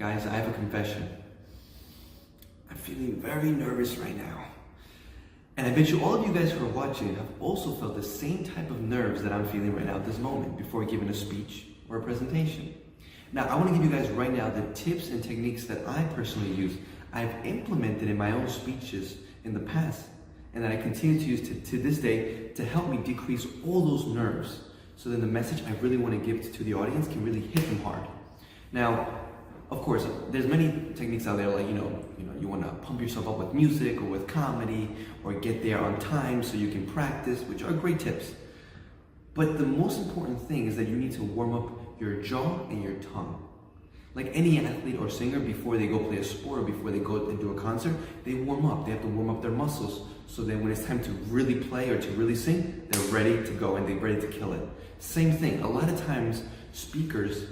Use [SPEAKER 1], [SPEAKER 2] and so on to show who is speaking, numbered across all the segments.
[SPEAKER 1] Guys, I have a confession. I'm feeling very nervous right now. And I bet you all of you guys who are watching have also felt the same type of nerves that I'm feeling right now at this moment before giving a speech or a presentation. Now, I want to give you guys right now the tips and techniques that I personally use. I've implemented in my own speeches in the past, and that I continue to use to this day to help me decrease all those nerves. So then the message I really want to give to the audience can really hit them hard. Now, of course, there's many techniques out there, like, you want to pump yourself up with music or with comedy, or get there on time so you can practice, which are great tips. But the most important thing is that you need to warm up your jaw and your tongue. Like any athlete or singer, before they go play a sport or before they go and do a concert, they warm up. They have to warm up their muscles so that when it's time to really play or to really sing, they're ready to go and they're ready to kill it. Same thing, a lot of times speakers,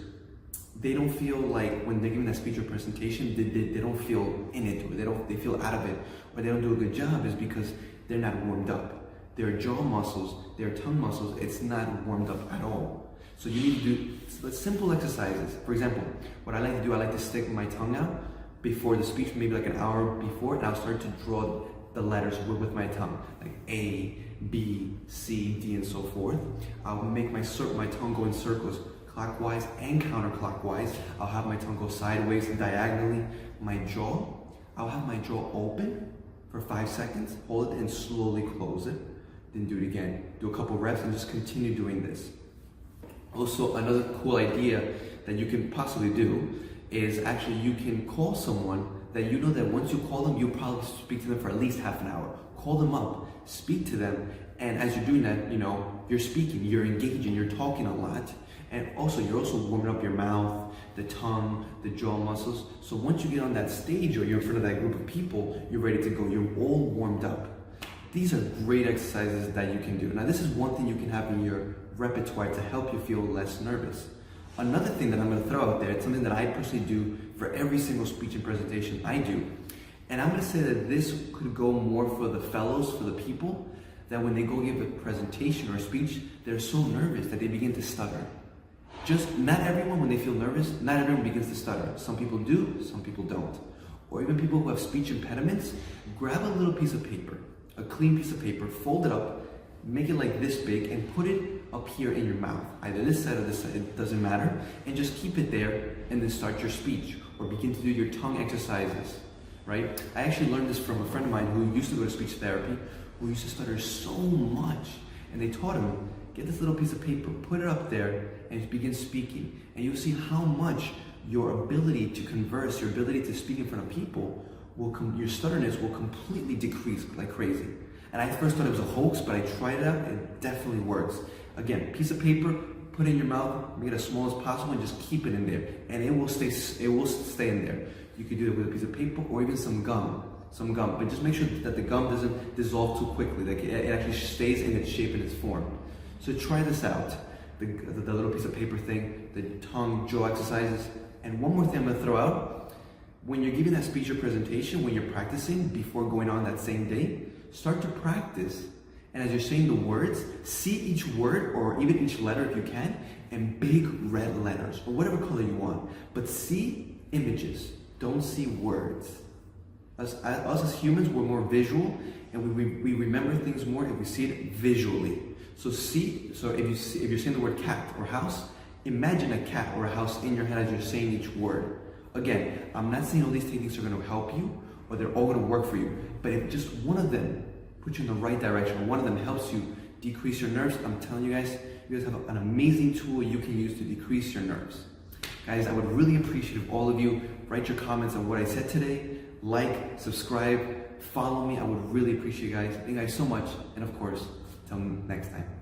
[SPEAKER 1] they don't feel like when they're giving that speech or presentation, they don't feel in it, or they feel out of it, or they don't do a good job, is because they're not warmed up. Their jaw muscles, their tongue muscles, it's not warmed up at all. So you need to do simple exercises. For example, what I like to do, I like to stick my tongue out before the speech, maybe like an hour before, and I'll start to draw the letters with my tongue, like A, B, C, D, and so forth. I'll make my tongue go in circles, clockwise and counterclockwise. I'll have my tongue go sideways and diagonally. I'll have my jaw open for 5 seconds, hold it and slowly close it. Then do it again. Do a couple reps and just continue doing this. Also, another cool idea that you can possibly do is actually you can call someone that you know that once you call them, you'll probably speak to them for at least half an hour. Call them up, speak to them, and as you're doing that, you're speaking, you're engaging, you're talking a lot. And also, you're also warming up your mouth, the tongue, the jaw muscles. So once you get on that stage or you're in front of that group of people, you're ready to go. You're all warmed up. These are great exercises that you can do. Now, this is one thing you can have in your repertoire to help you feel less nervous. Another thing that I'm going to throw out there, it's something that I personally do for every single speech and presentation I do. And I'm going to say that this could go more for the fellows, for the people, that when they go give a presentation or a speech, they're so nervous that they begin to stutter. Not everyone, when they feel nervous, not everyone begins to stutter. Some people do, some people don't. Or even people who have speech impediments, grab a little piece of paper, a clean piece of paper, fold it up, make it like this big, and put it up here in your mouth. Either this side or this side, it doesn't matter. And just keep it there and then start your speech. Or begin to do your tongue exercises, right? I actually learned this from a friend of mine who used to go to speech therapy, who used to stutter so much. And they taught him, get this little piece of paper, put it up there, and begin speaking. And you'll see how much your ability to converse, your ability to speak in front of people, your stutterness will completely decrease like crazy. And I first thought it was a hoax, but I tried it out, and it definitely works. Again, piece of paper, put it in your mouth, make it as small as possible, and just keep it in there. And it will stay in there. You could do it with a piece of paper or even some gum. But just make sure that the gum doesn't dissolve too quickly, like it actually stays in its shape and its form. So try this out, the little piece of paper thing, the tongue, jaw exercises. And one more thing I'm going to throw out, when you're giving that speech or presentation, when you're practicing before going on that same day, start to practice. And as you're saying the words, see each word or even each letter if you can in big red letters or whatever color you want. But see images, don't see words. Us as humans, we're more visual, and we remember things more if we see it visually. So if you're saying the word cat or house, imagine a cat or a house in your head as you're saying each word. Again, I'm not saying all these techniques are going to help you or they're all going to work for you, but if just one of them puts you in the right direction, or one of them helps you decrease your nerves, I'm telling you guys have an amazing tool you can use to decrease your nerves. Guys, I would really appreciate if all of you write your comments on what I said today, like, subscribe, follow me. I would really appreciate you guys. Thank you guys so much, and of course, till next time.